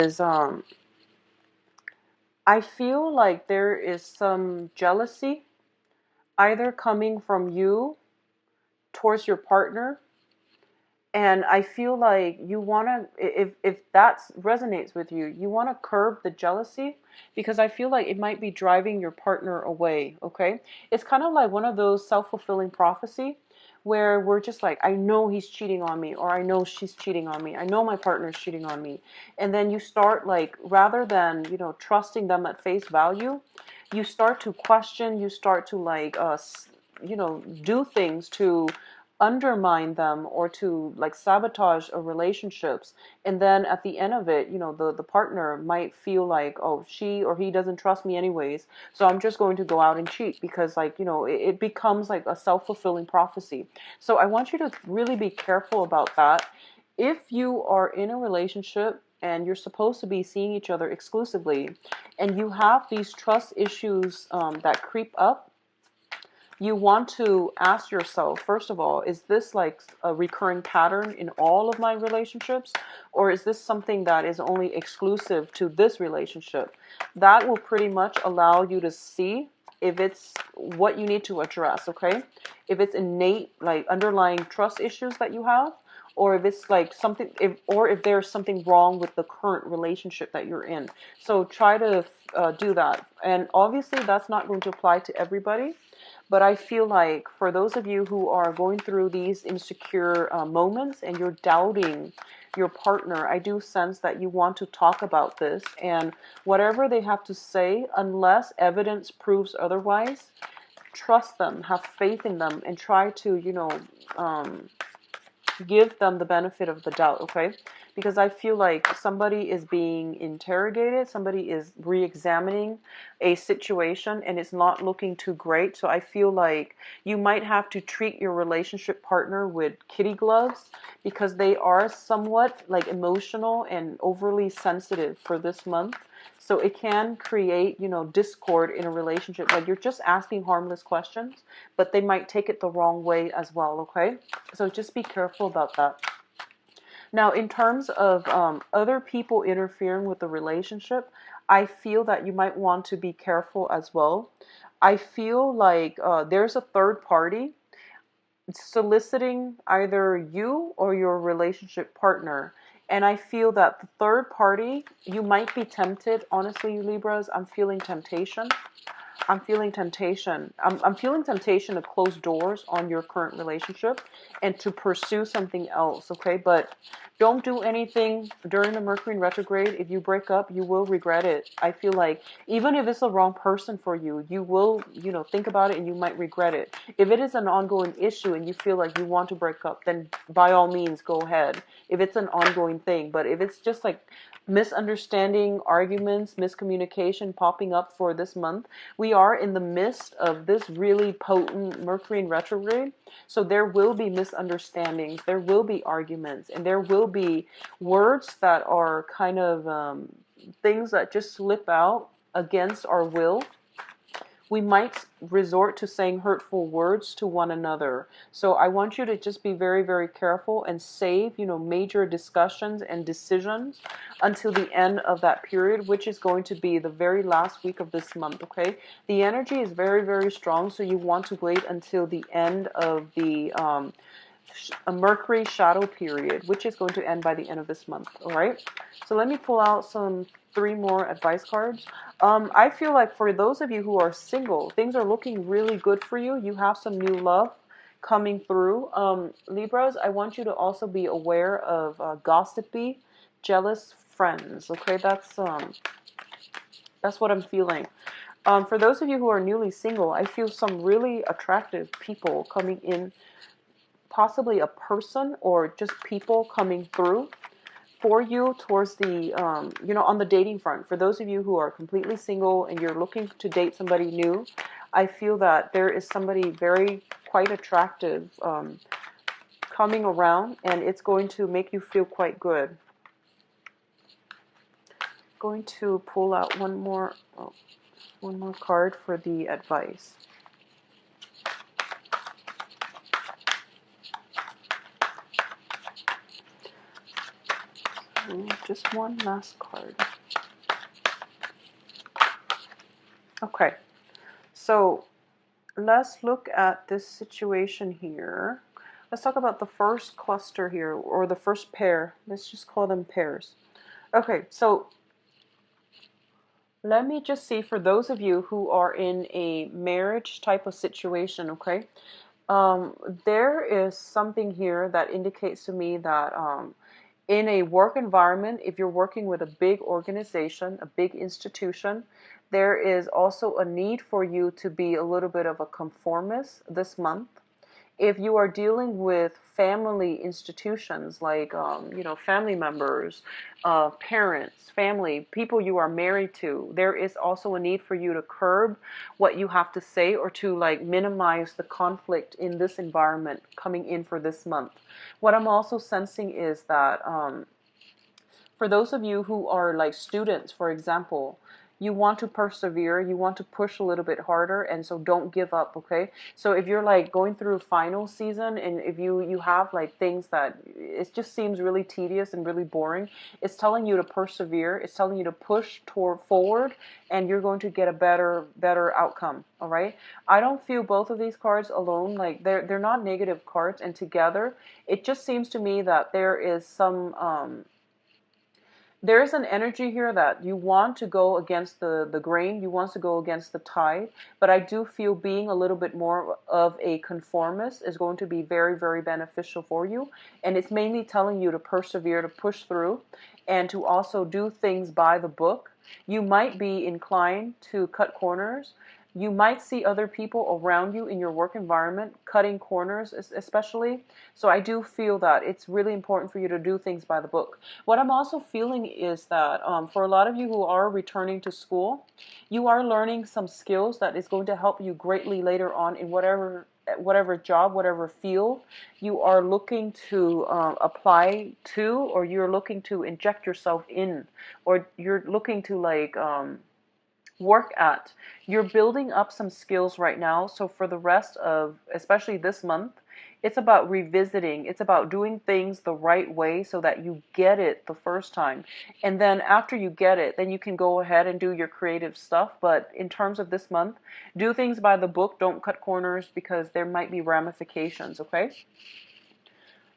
is I feel like there is some jealousy either coming from you towards your partner. And I feel like you want to, if that resonates with you, you want to curb the jealousy, because I feel like it might be driving your partner away, okay? It's kind of like one of those self-fulfilling prophecy where we're just like, I know he's cheating on me, or I know she's cheating on me. I know my partner's cheating on me. And then you start like, rather than, trusting them at face value, you start to question, you start to like, do things to undermine them or to like sabotage a relationships. And then at the end of it, the partner might feel like, oh, she or he doesn't trust me anyways, so I'm just going to go out and cheat, because like, it becomes like a self-fulfilling prophecy. So I want you to really be careful about that. If you are in a relationship and you're supposed to be seeing each other exclusively, and you have these trust issues that creep up, you want to ask yourself, first of all, is this like a recurring pattern in all of my relationships? Or is this something that is only exclusive to this relationship? That will pretty much allow you to see if it's what you need to address, okay? If it's innate, like underlying trust issues that you have, or if it's like something, if there's something wrong with the current relationship that you're in. So try to do that. And obviously that's not going to apply to everybody. But I feel like for those of you who are going through these insecure moments and you're doubting your partner, I do sense that you want to talk about this. And whatever they have to say, unless evidence proves otherwise, trust them, have faith in them, and try to, give them the benefit of the doubt, okay? Because I feel like somebody is being interrogated, somebody is re-examining a situation, and it's not looking too great. So I feel like you might have to treat your relationship partner with kitty gloves, because they are somewhat like emotional and overly sensitive for this month. So it can create, discord in a relationship. Like you're just asking harmless questions, but they might take it the wrong way as well, okay? So just be careful about that. Now, in terms of other people interfering with the relationship, I feel that you might want to be careful as well. I feel like there's a third party soliciting either you or your relationship partner. And I feel that the third party, you might be tempted. Honestly, Libras, I'm feeling temptation. I'm feeling temptation. I'm feeling temptation to close doors on your current relationship and to pursue something else, okay? But don't do anything during the Mercury in retrograde. If you break up, you will regret it. I feel like even if it's the wrong person for you, you will, think about it and you might regret it. If it is an ongoing issue and you feel like you want to break up, then by all means, go ahead. If it's an ongoing thing. But if it's just like misunderstanding, arguments, miscommunication popping up for this month, we are in the midst of this really potent Mercury in retrograde. So there will be misunderstandings, there will be arguments, and there will be words that are kind of things that just slip out against our will. We might resort to saying hurtful words to one another. So I want you to just be very, very careful and save, major discussions and decisions until the end of that period, which is going to be the very last week of this month, okay? The energy is very, very strong, so you want to wait until the end of the a Mercury shadow period, which is going to end by the end of this month, all right? So let me pull out some 3 more advice cards. I feel like for those of you who are single, things are looking really good for you. You have some new love coming through. Libras, I want you to also be aware of gossipy, jealous friends, okay? That's what I'm feeling. For those of you who are newly single, I feel some really attractive people coming in, possibly a person or just people coming through for you towards the, on the dating front. For those of you who are completely single and you're looking to date somebody new, I feel that there is somebody very quite attractive coming around, and it's going to make you feel quite good. Going to pull out one more card for the advice. just one last card. Okay, so let's look at this situation here. Let's talk about the first cluster here, or the first pair. Let's just call them pairs. Okay, so let me just see, for those of you who are in a marriage type of situation, okay, there is something here that indicates to me that in a work environment, if you're working with a big organization, a big institution, there is also a need for you to be a little bit of a conformist this month. If you are dealing with family institutions like, family members, parents, family, people you are married to, there is also a need for you to curb what you have to say, or to like minimize the conflict in this environment coming in for this month. What I'm also sensing is that for those of you who are like students, for example, you want to persevere, you want to push a little bit harder, and so don't give up, okay? So if you're like going through final season, and if you have like things that it just seems really tedious and really boring, it's telling you to persevere, it's telling you to push toward forward, and you're going to get a better outcome, all right? I don't feel both of these cards alone, like they're not negative cards, and together it just seems to me that there is some there's an energy here that you want to go against the grain, you want to go against the tide, but I do feel being a little bit more of a conformist is going to be very, very beneficial for you. And it's mainly telling you to persevere, to push through, and to also do things by the book. You might be inclined to cut corners. You might see other people around you in your work environment cutting corners, especially. So I do feel that it's really important for you to do things by the book. What I'm also feeling is that for a lot of you who are returning to school, you are learning some skills that is going to help you greatly later on in whatever job, whatever field you are looking to apply to, or you're looking to inject yourself in, or you're looking to like work at. You're building up some skills right now. So for the rest of, especially this month, it's about revisiting. It's about doing things the right way so that you get it the first time. And then after you get it, then you can go ahead and do your creative stuff. But in terms of this month, do things by the book. Don't cut corners, because there might be ramifications, okay?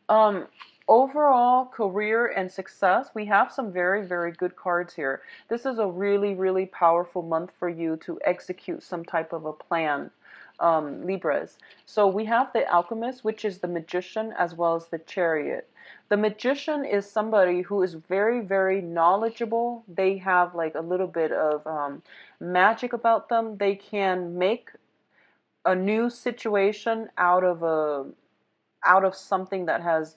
Um, Overall career and success, we have some very, very good cards here. This is a really, really powerful month for you to execute some type of a plan, Libras. So we have the Alchemist, which is the Magician, as well as the Chariot. The Magician is somebody who is very, very knowledgeable. They have like a little bit of magic about them. They can make a new situation out of something that has,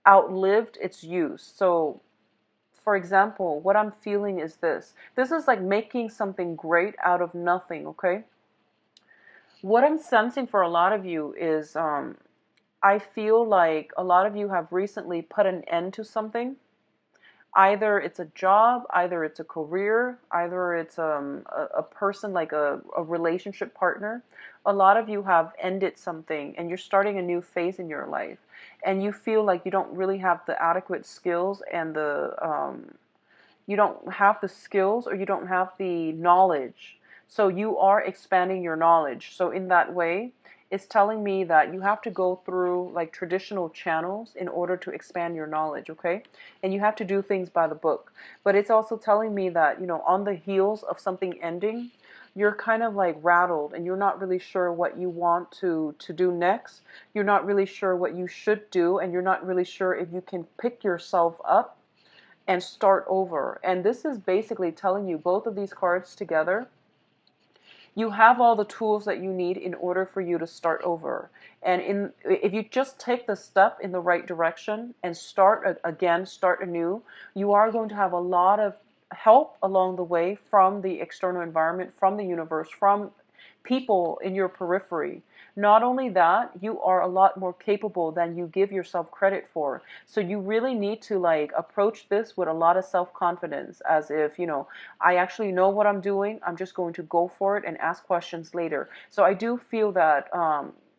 outlived its use. So, for example, what I'm feeling is this. This is like making something great out of nothing, okay? What I'm sensing for a lot of you is I feel like a lot of you have recently put an end to something. Either it's a job, either it's a career, either it's a person, like a relationship partner. A lot of you have ended something and you're starting a new phase in your life. And you feel like you don't really have the adequate skills and you don't have the skills, or you don't have the knowledge. So you are expanding your knowledge. So in that way, it's telling me that you have to go through like traditional channels in order to expand your knowledge, okay? And you have to do things by the book. But it's also telling me that, on the heels of something ending, you're kind of like rattled, and you're not really sure what you want to do next. You're not really sure what you should do, and you're not really sure if you can pick yourself up and start over. And this is basically telling you, both of these cards together, you have all the tools that you need in order for you to start over. And if you just take the step in the right direction and start again, start anew, you are going to have a lot of help along the way from the external environment, from the universe, from people in your periphery. Not only that, you are a lot more capable than you give yourself credit for. So you really need to like approach this with a lot of self-confidence, as if, I actually know what I'm doing. I'm just going to go for it and ask questions later. So I do feel that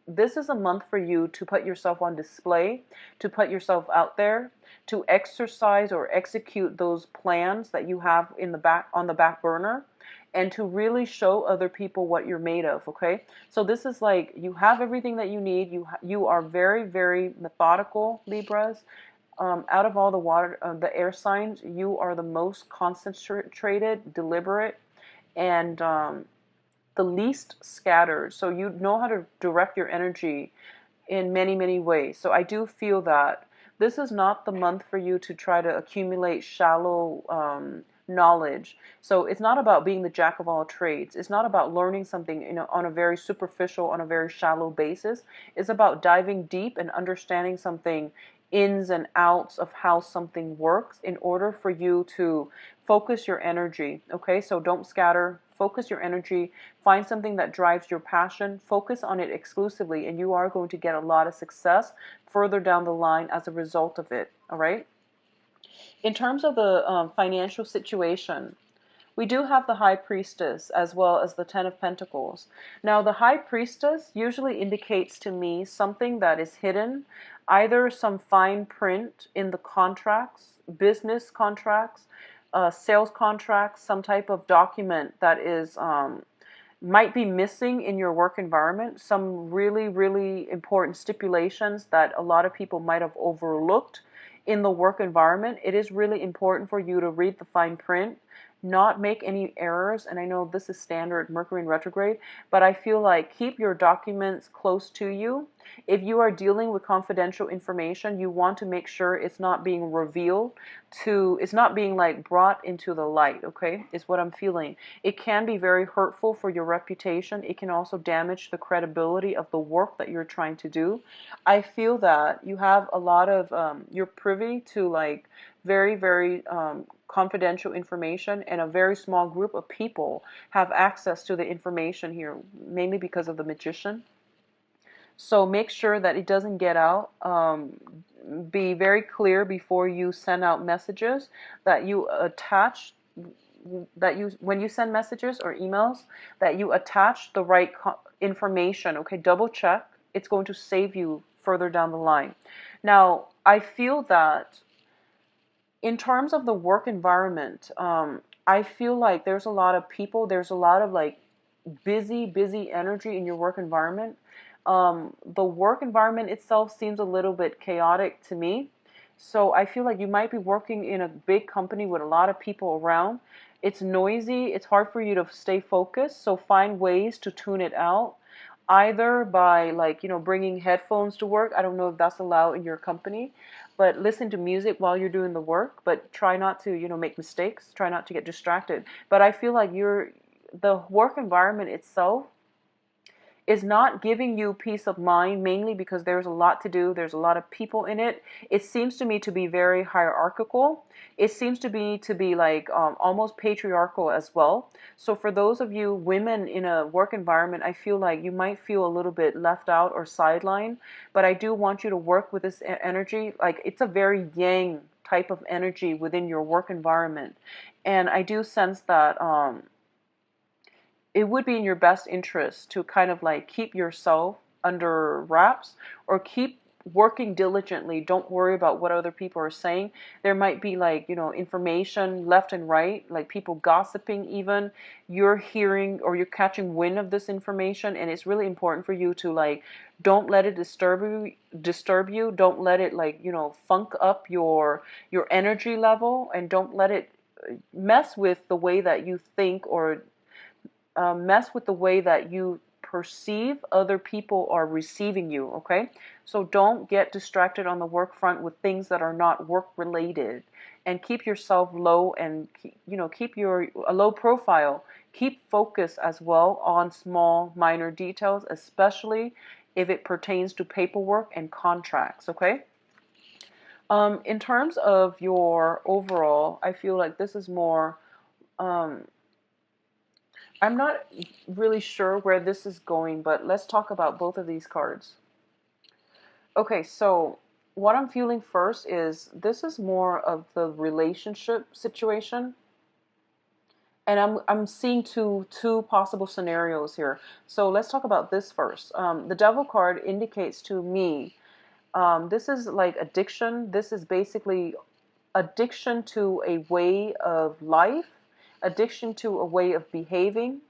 this is a month for you to put yourself on display, to put yourself out there, to exercise or execute those plans that you have in the back, on the back burner, and to really show other people what you're made of. Okay, so this is like, you have everything that you need. You are very, very methodical, Libras. Out of all the the air signs, you are the most concentrated, deliberate, and the least scattered. So you know how to direct your energy in many, many ways. So I do feel that this is not the month for you to try to accumulate shallow knowledge. So it's not about being the jack of all trades. It's not about learning something, on a very superficial, on a very shallow basis. It's about diving deep and understanding something, ins and outs of how something works, in order for you to focus your energy. Okay, so don't scatter. Focus your energy. Find something that drives your passion. Focus on it exclusively, and you are going to get a lot of success further down the line as a result of it. All right. In terms of the financial situation, we do have the High Priestess as well as the Ten of Pentacles. Now, the High Priestess usually indicates to me something that is hidden, either some fine print in the contracts, business contracts, sales contracts, some type of document that is might be missing in your work environment, some really, really important stipulations that a lot of people might have overlooked in the work environment. It is really important for you to read the fine print, not make any errors. And I know this is standard Mercury in retrograde, but I feel like keep your documents close to you. If you are dealing with confidential information, you want to make sure it's not being revealed it's not being like brought into the light, okay, is what I'm feeling. It can be very hurtful for your reputation. It can also damage the credibility of the work that you're trying to do. I feel that you have a lot of, you're privy to like very, very confidential information, and a very small group of people have access to the information here, mainly because of the Magician. So make sure that it doesn't get out. Be very clear before you send out messages, that you attach, when you send messages or emails, that you attach the right information. Okay, double check. It's going to save you further down the line. Now, I feel that in terms of the work environment, I feel like there's a lot of people, there's a lot of like busy energy in your work environment. The work environment itself seems a little bit chaotic to me. So I feel like you might be working in a big company with a lot of people around. It's noisy. It's hard for you to stay focused. So find ways to tune it out, either by like, bringing headphones to work. I don't know if that's allowed in your company, but listen to music while you're doing the work, but try not to, make mistakes. Try not to get distracted. But I feel like the work environment itself is not giving you peace of mind, mainly because there's a lot to do. There's a lot of people in it. It seems to me to be very hierarchical. It seems to be like almost patriarchal as well. So for those of you women in a work environment, I feel like you might feel a little bit left out or sidelined. But I do want you to work with this energy. Like, it's a very yang type of energy within your work environment. And I do sense that it would be in your best interest to kind of like keep yourself under wraps, or keep working diligently. Don't worry about what other people are saying. There might be like, information left and right, like people gossiping even. You're hearing or you're catching wind of this information, and it's really important for you to like, don't let it disturb you. Don't let it like, funk up your energy level, and don't let it mess with the way that you think, or mess with the way that you perceive other people are receiving you, okay? So don't get distracted on the work front with things that are not work related, and keep yourself low, and keep a low profile. Keep focus as well on small minor details, especially if it pertains to paperwork and contracts, okay? In terms of your overall, I feel like this is more I'm not really sure where this is going, but let's talk about both of these cards. Okay, so what I'm feeling first is this is more of the relationship situation. And I'm seeing two possible scenarios here. So let's talk about this first. The Devil card indicates to me This is like addiction. This is basically addiction to a way of life, addiction to a way of behaving,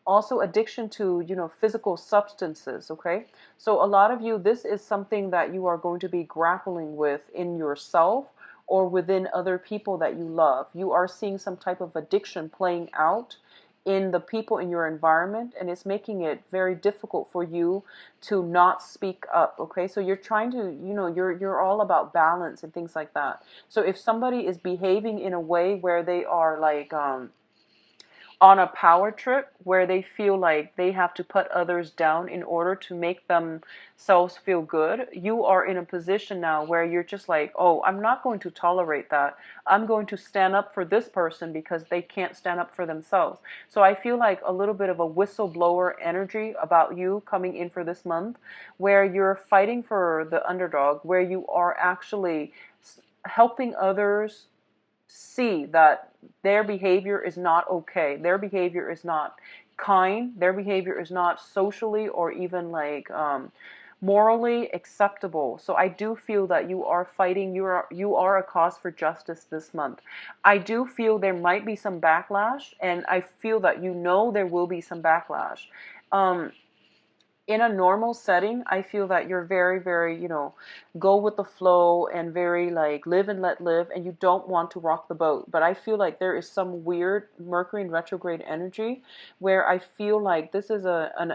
also addiction to, physical substances. Okay, so a lot of you, this is something that you are going to be grappling with in yourself or within other people that you love. You are seeing some type of addiction playing out in the people in your environment, and it's making it very difficult for you to not speak up. Okay, so you're trying to, you're all about balance and things like that. So if somebody is behaving in a way where they are like on a power trip, where they feel like they have to put others down in order to make themselves feel good, you are in a position now where you're just like, oh, I'm not going to tolerate that. I'm going to stand up for this person because they can't stand up for themselves. So I feel like a little bit of a whistleblower energy about you coming in for this month, where you're fighting for the underdog, where you are actually helping others see that their behavior is not okay. Their behavior is not kind. Their behavior is not socially or even like morally acceptable. So I do feel that you are fighting. You are a cause for justice this month. I do feel there might be some backlash, and I feel that there will be some backlash. In a normal setting, I feel that you're very, very, go with the flow and very like live and let live, and you don't want to rock the boat. But I feel like there is some weird Mercury in retrograde energy where I feel like this is an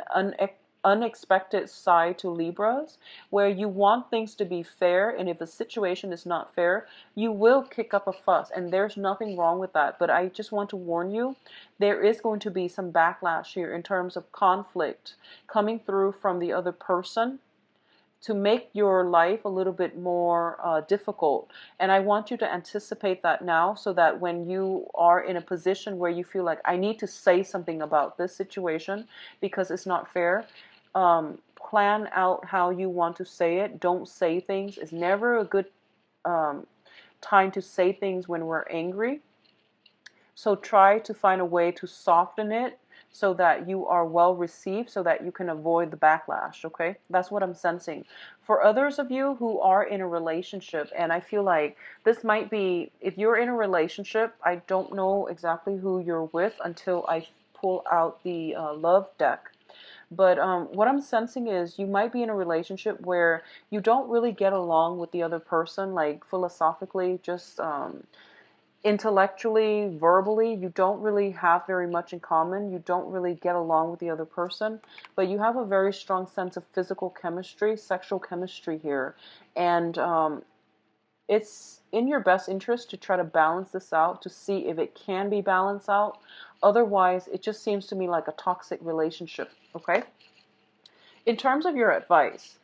unexpected side to Libras, where you want things to be fair, and if a situation is not fair, you will kick up a fuss, and there's nothing wrong with that. But I just want to warn you, there is going to be some backlash here in terms of conflict coming through from the other person to make your life a little bit more difficult. And I want you to anticipate that now, so that when you are in a position where you feel like, I need to say something about this situation because it's not fair, plan out how you want to say it. Don't say things. It's never a good time to say things when we're angry. So try to find a way to soften it so that you are well received, so that you can avoid the backlash. Okay, that's what I'm sensing. For others of you who are in a relationship, and I feel like this might be, if you're in a relationship, I don't know exactly who you're with until I pull out the love deck. But what I'm sensing is you might be in a relationship where you don't really get along with the other person, like philosophically, just intellectually, verbally. You don't really have very much in common. You don't really get along with the other person, but you have a very strong sense of physical chemistry, sexual chemistry here. And it's in your best interest to try to balance this out, to see if it can be balanced out. Otherwise, it just seems to me like a toxic relationship. Okay? In terms of your advice,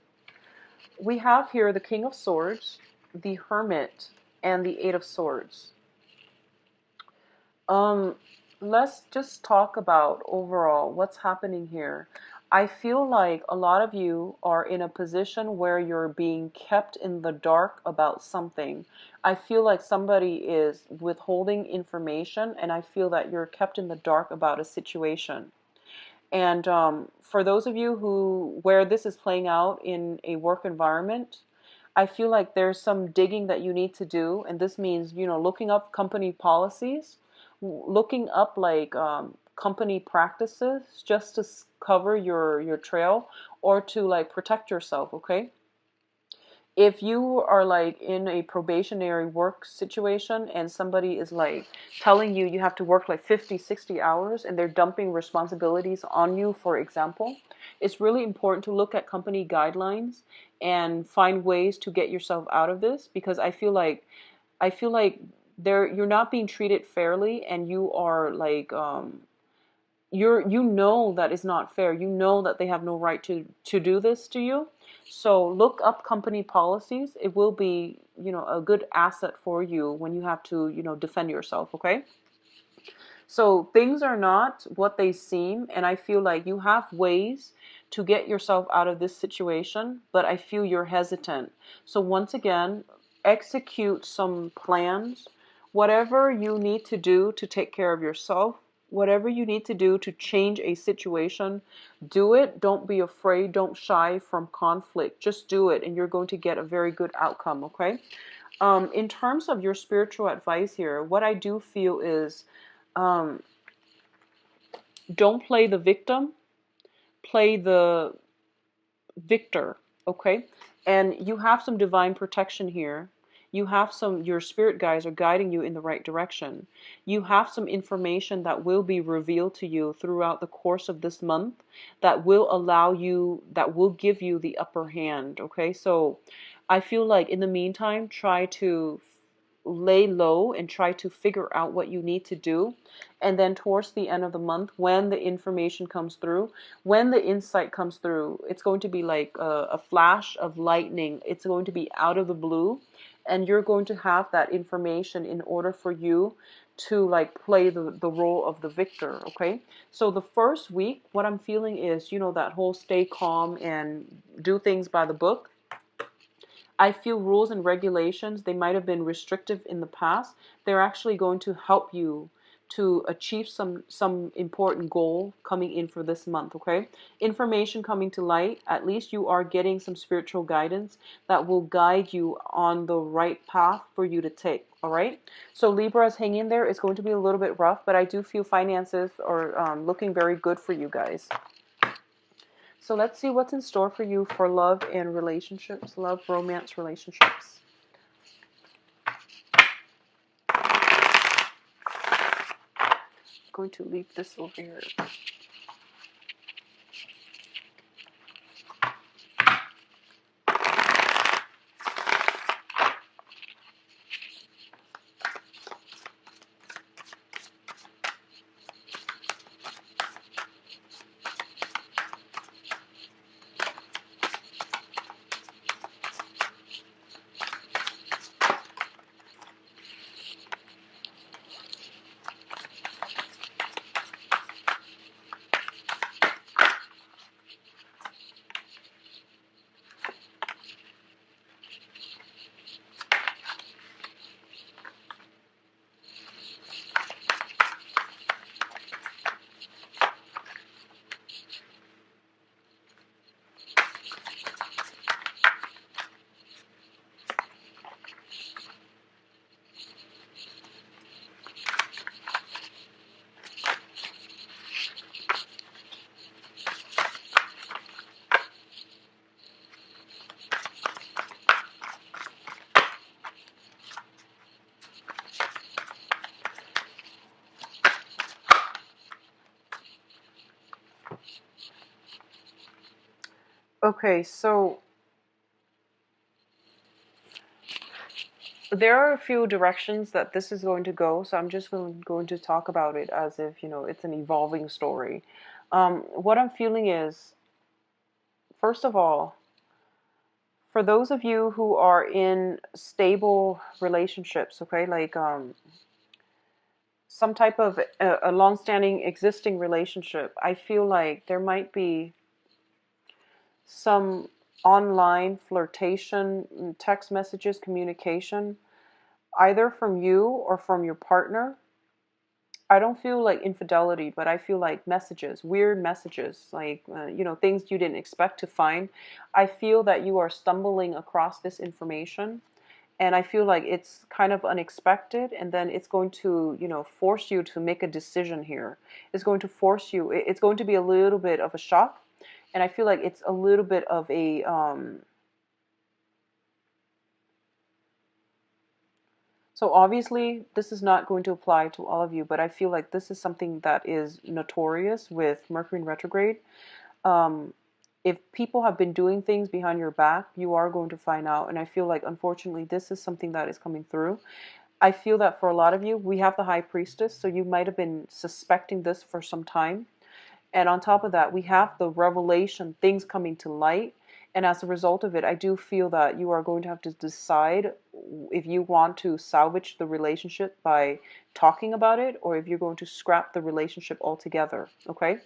we have here the King of Swords, the Hermit, and the Eight of Swords. Let's just talk about overall what's happening here. I feel like a lot of you are in a position where you're being kept in the dark about something. I feel like somebody is withholding information, and I feel that you're kept in the dark about a situation. And for those of you where this is playing out in a work environment, I feel like there's some digging that you need to do, and this means, looking up company policies, looking up like company practices, just to cover your trail, or to like protect yourself. Okay, if you are like in a probationary work situation and somebody is like telling you have to work like 50-60 hours, and they're dumping responsibilities on you, for example, it's really important to look at company guidelines and find ways to get yourself out of this, because I feel like you're not being treated fairly, and you are like that is not fair. That they have no right to do this to you. So look up company policies. It will be, a good asset for you when you have to, defend yourself. Okay. So things are not what they seem, and I feel like you have ways to get yourself out of this situation, but I feel you're hesitant. So once again, execute some plans, whatever you need to do to take care of yourself, Whatever you need to do to change a situation, do it. Don't be afraid. Don't shy from conflict. Just do it, and you're going to get a very good outcome, okay? In terms of your spiritual advice here, what I do feel is um, don't play the victim, play the victor, okay? And you have some divine protection here. You have your spirit guides are guiding you in the right direction. You have some information that will be revealed to you throughout the course of this month that will that will give you the upper hand, okay? So I feel like in the meantime, try to lay low and try to figure out what you need to do. And then towards the end of the month, when the information comes through, when the insight comes through, it's going to be like a flash of lightning. It's going to be out of the blue, and you're going to have that information in order for you to like play the role of the victor, okay? So the first week, what I'm feeling is, you know, that whole stay calm and do things by the book. I feel rules and regulations, they might have been restrictive in the past. They're actually going to help you to achieve some important goal coming in for this month, okay? Information coming to light, at least you are getting some spiritual guidance that will guide you on the right path for you to take, all right? So Libras, hang in there. It's going to be a little bit rough, but I do feel finances are looking very good for you guys. So let's see what's in store for you for love and relationships, love, romance, relationships. I'm going to leave this over here. Okay, so there are a few directions that this is going to go, so I'm just going to talk about it as if, you know, it's an evolving story. What I'm feeling is, first of all, for those of you who are in stable relationships, okay, like some type of a long-standing existing relationship, I feel like there might be some online flirtation, text messages, communication, either from you or from your partner. I don't feel like infidelity, but I feel like messages, weird messages, like, you know, things you didn't expect to find. I feel that you are stumbling across this information, and I feel like it's kind of unexpected, and then it's going to, you know, force you to make a decision here. It's going to force you, it's going to be a little bit of a shock, and I feel like it's a little bit of a, so obviously this is not going to apply to all of you, but I feel like this is something that is notorious with Mercury in retrograde. Um, if people have been doing things behind your back, you are going to find out. And I feel like, unfortunately, this is something that is coming through. I feel that for a lot of you, we have the High Priestess, so you might have been suspecting this for some time. And on top of that, we have the revelation, things coming to light. And as a result of it, I do feel that you are going to have to decide if you want to salvage the relationship by talking about it, or if you're going to scrap the relationship altogether, okay?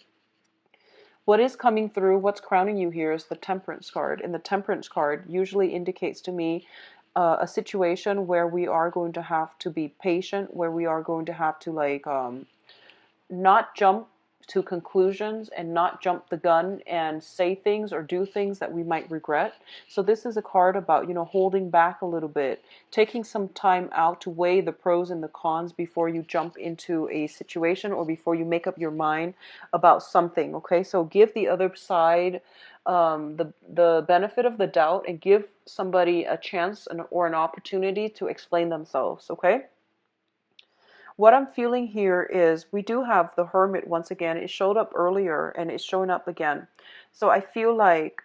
What is coming through, what's crowning you here is the Temperance card. And the Temperance card usually indicates to me a situation where we are going to have to be patient, where we are going to have to like not jump to conclusions and not jump the gun and say things or do things that we might regret. So this is a card about, holding back a little bit, taking some time out to weigh the pros and the cons before you jump into a situation or before you make up your mind about something. Okay, so give the other side the benefit of the doubt and give somebody a chance or an opportunity to explain themselves. Okay. What I'm feeling here is we do have the Hermit once again. It showed up earlier and it's showing up again. So I feel like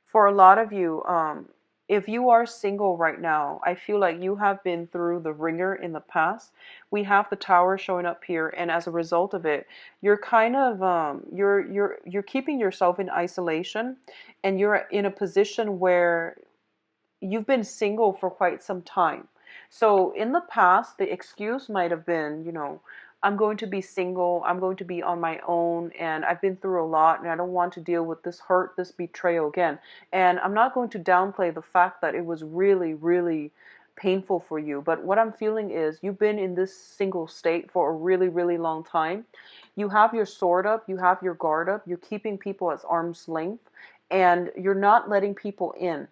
for a lot of you, if you are single right now, I feel like you have been through the ringer in the past. We have the Tower showing up here, and as a result of it, you're kind of you're keeping yourself in isolation, and you're in a position where you've been single for quite some time. So in the past, the excuse might have been, I'm going to be single, I'm going to be on my own, and I've been through a lot, and I don't want to deal with this hurt, this betrayal again. And I'm not going to downplay the fact that it was really, really painful for you. But what I'm feeling is you've been in this single state for a really, really long time. You have your sword up, you have your guard up, you're keeping people at arm's length, and you're not letting people in.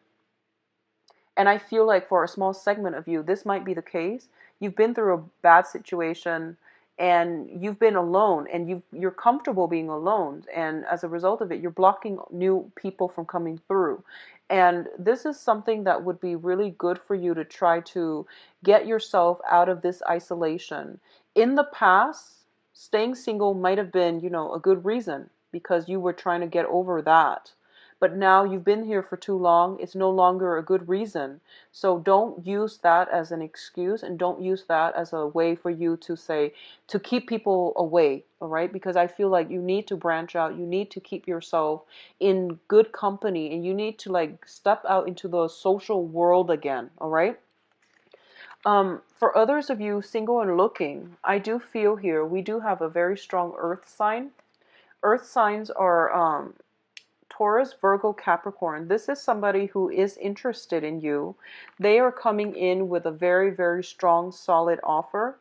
And I feel like for a small segment of you, this might be the case. You've been through a bad situation and you've been alone and you're comfortable being alone. And as a result of it, you're blocking new people from coming through. And this is something that would be really good for you to try to get yourself out of this isolation. In the past, staying single might have been, a good reason because you were trying to get over that. But now you've been here for too long. It's no longer a good reason. So don't use that as an excuse and don't use that as a way for you to say, to keep people away, all right? Because I feel like you need to branch out. You need to keep yourself in good company and you need to like step out into the social world again, all right? For others of you single and looking, I do feel here we do have a very strong earth sign. Earth signs are Taurus, Virgo, Capricorn. This is somebody who is interested in you. They are coming in with a very, very strong, solid offer.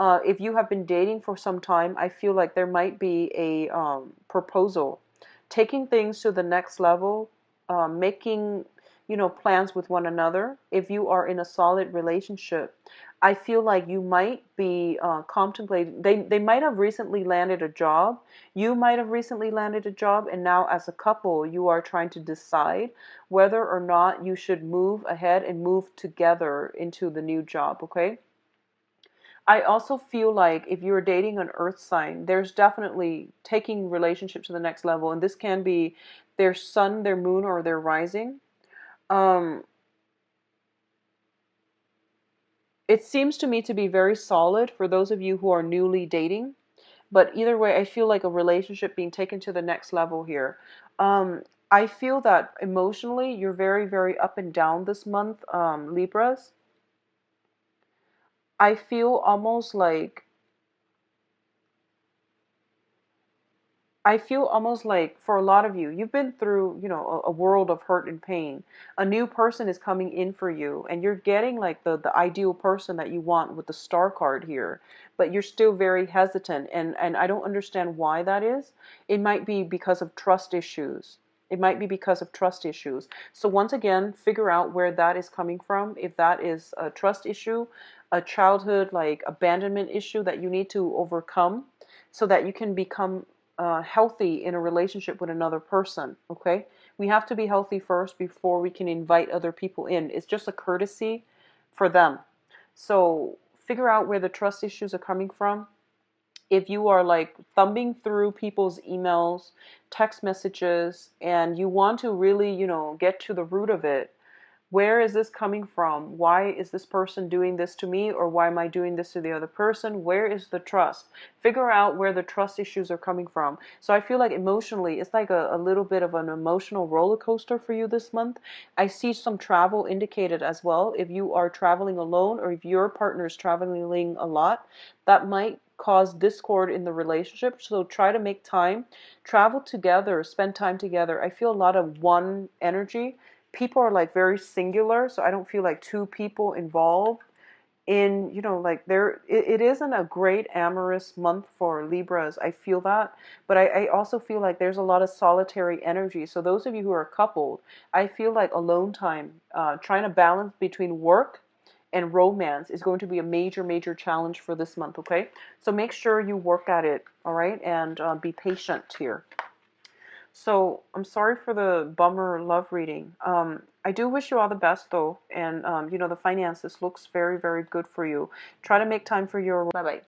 If you have been dating for some time, I feel like there might be a proposal. Taking things to the next level, making, plans with one another. If you are in a solid relationship, I feel like you might be contemplating, they might have recently landed a job. You might have recently landed a job, and now as a couple, you are trying to decide whether or not you should move ahead and move together into the new job, okay? I also feel like if you're dating an earth sign, there's definitely taking relationships to the next level, and this can be their sun, their moon, or their rising. Um, it seems to me to be very solid for those of you who are newly dating. But either way, I feel like a relationship being taken to the next level here. I feel that emotionally, you're very, very up and down this month, Libras. I feel almost like for a lot of you, you've been through, a world of hurt and pain. A new person is coming in for you, and you're getting like the ideal person that you want with the star card here, but you're still very hesitant, and I don't understand why that is. It might be because of trust issues. It might be because of trust issues. So once again, figure out where that is coming from. If that is a trust issue, a childhood like abandonment issue that you need to overcome so that you can become healthy in a relationship with another person, okay? We have to be healthy first before we can invite other people in. It's just a courtesy for them. So figure out where the trust issues are coming from. If you are like thumbing through people's emails, text messages, and you want to really, get to the root of it, where is this coming from? Why is this person doing this to me? Or why am I doing this to the other person? Where is the trust? Figure out where the trust issues are coming from. So I feel like emotionally, it's like a little bit of an emotional roller coaster for you this month. I see some travel indicated as well. If you are traveling alone or if your partner is traveling a lot, that might cause discord in the relationship. So try to make time, travel together, spend time together. I feel a lot of one energy. People are like very singular, so I don't feel like two people involved in, you know, like it isn't a great amorous month for Libras. I feel that, but I also feel like there's a lot of solitary energy. So those of you who are coupled, I feel like alone time, trying to balance between work and romance is going to be a major, major challenge for this month. Okay, so make sure you work at it. All right, and be patient here. So I'm sorry for the bummer love reading. I do wish you all the best though, and you know, the finances looks very, very good for you. Try to make time for your. Bye bye.